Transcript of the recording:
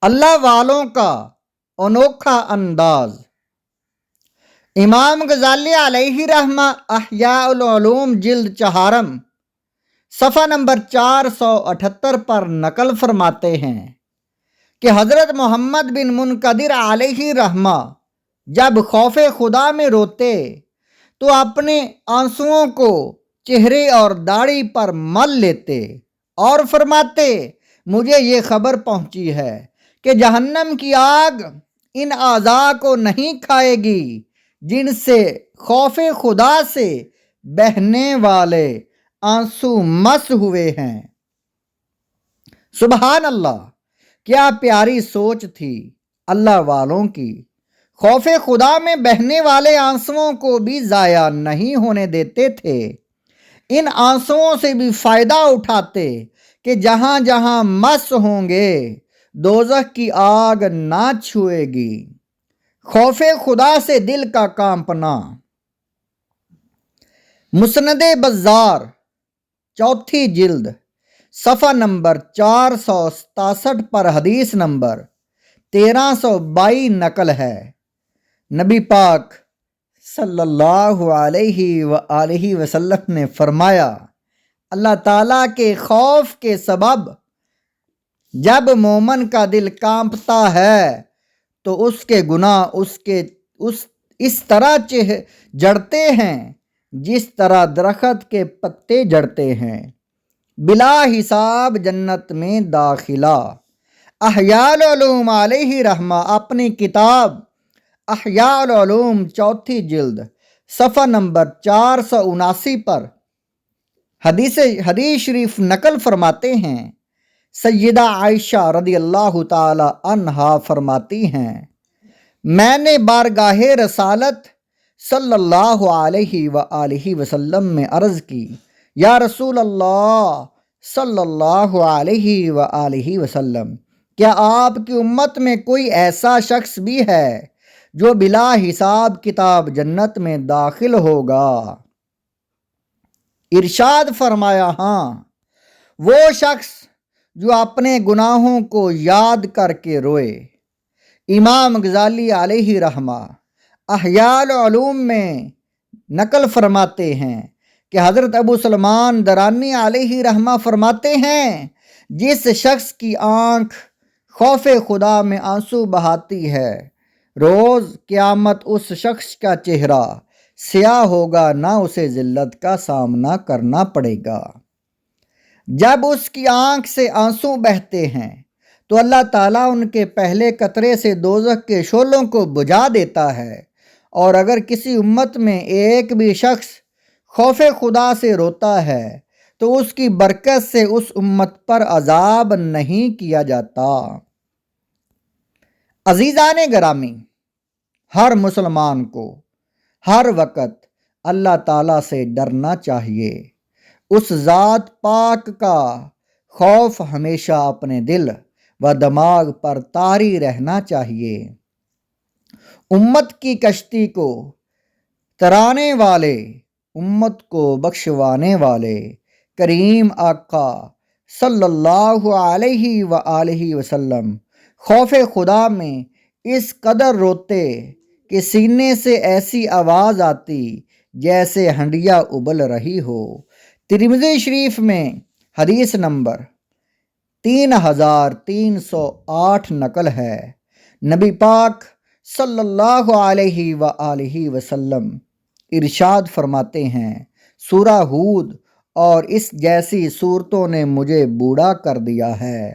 اللہ والوں کا انوکھا انداز۔ امام غزالی علیہ رحمہ احیاء العلوم جلد چہارم صفحہ نمبر 478 پر نقل فرماتے ہیں کہ حضرت محمد بن منقدر علیہ رحمہ جب خوف خدا میں روتے تو اپنے آنسوؤں کو چہرے اور داڑھی پر مل لیتے اور فرماتے، مجھے یہ خبر پہنچی ہے کہ جہنم کی آگ ان اعضاء کو نہیں کھائے گی جن سے خوف خدا سے بہنے والے آنسو مس ہوئے ہیں۔ سبحان اللہ، کیا پیاری سوچ تھی اللہ والوں کی۔ خوف خدا میں بہنے والے آنسوؤں کو بھی ضائع نہیں ہونے دیتے تھے، ان آنسوؤں سے بھی فائدہ اٹھاتے کہ جہاں جہاں مس ہوں گے دوزخ کی آگ نہ چھوئے گی۔ خوف خدا سے دل کا کانپنا۔ مسند بزار چوتھی جلد صفحہ نمبر 467 پر حدیث نمبر 1322 نقل ہے۔ نبی پاک صلی اللہ علیہ وآلہ وسلم نے فرمایا، اللہ تعالیٰ کے خوف کے سبب جب مومن کا دل کانپتا ہے تو اس کے گناہ اس طرح جڑتے ہیں جس طرح درخت کے پتے جڑتے ہیں۔ بلا حساب جنت میں داخلہ۔ احیاء العلوم علیہ رحمہ اپنی کتاب احیاء العلوم چوتھی جلد صفحہ نمبر 479 پر حدیث شریف نقل فرماتے ہیں۔ سیدہ عائشہ رضی اللہ تعالی عنہا فرماتی ہیں، میں نے بارگاہ رسالت صلی اللہ علیہ وآلہ وسلم میں عرض کی، یا رسول اللہ صلی اللہ علیہ وآلہ وسلم، کیا آپ کی امت میں کوئی ایسا شخص بھی ہے جو بلا حساب کتاب جنت میں داخل ہوگا؟ ارشاد فرمایا، ہاں، وہ شخص جو اپنے گناہوں کو یاد کر کے روئے۔ امام غزالی علیہ رحمہ احیاء العلوم میں نقل فرماتے ہیں کہ حضرت ابو سلمان درانی علیہ رحمہ فرماتے ہیں، جس شخص کی آنکھ خوف خدا میں آنسو بہاتی ہے، روز قیامت اس شخص کا چہرہ سیاہ ہوگا، نہ اسے ذلت کا سامنا کرنا پڑے گا۔ جب اس کی آنکھ سے آنسو بہتے ہیں تو اللہ تعالیٰ ان کے پہلے قطرے سے دوزخ کے شعلوں کو بجھا دیتا ہے، اور اگر کسی امت میں ایک بھی شخص خوف خدا سے روتا ہے تو اس کی برکت سے اس امت پر عذاب نہیں کیا جاتا۔ عزیزان گرامی، ہر مسلمان کو ہر وقت اللہ تعالیٰ سے ڈرنا چاہیے، اس ذات پاک کا خوف ہمیشہ اپنے دل و دماغ پر طاری رہنا چاہیے۔ امت کی کشتی کو ترانے والے، امت کو بخشوانے والے کریم آقا صلی اللہ علیہ وآلہ وسلم خوف خدا میں اس قدر روتے کہ سینے سے ایسی آواز آتی جیسے ہنڈیا ابل رہی ہو۔ ترمذی شریف میں حدیث نمبر 3308 نقل ہے۔ نبی پاک صلی اللہ علیہ وآلہ وسلم ارشاد فرماتے ہیں، سورہ ہود اور اس جیسی صورتوں نے مجھے بوڑھا کر دیا ہے۔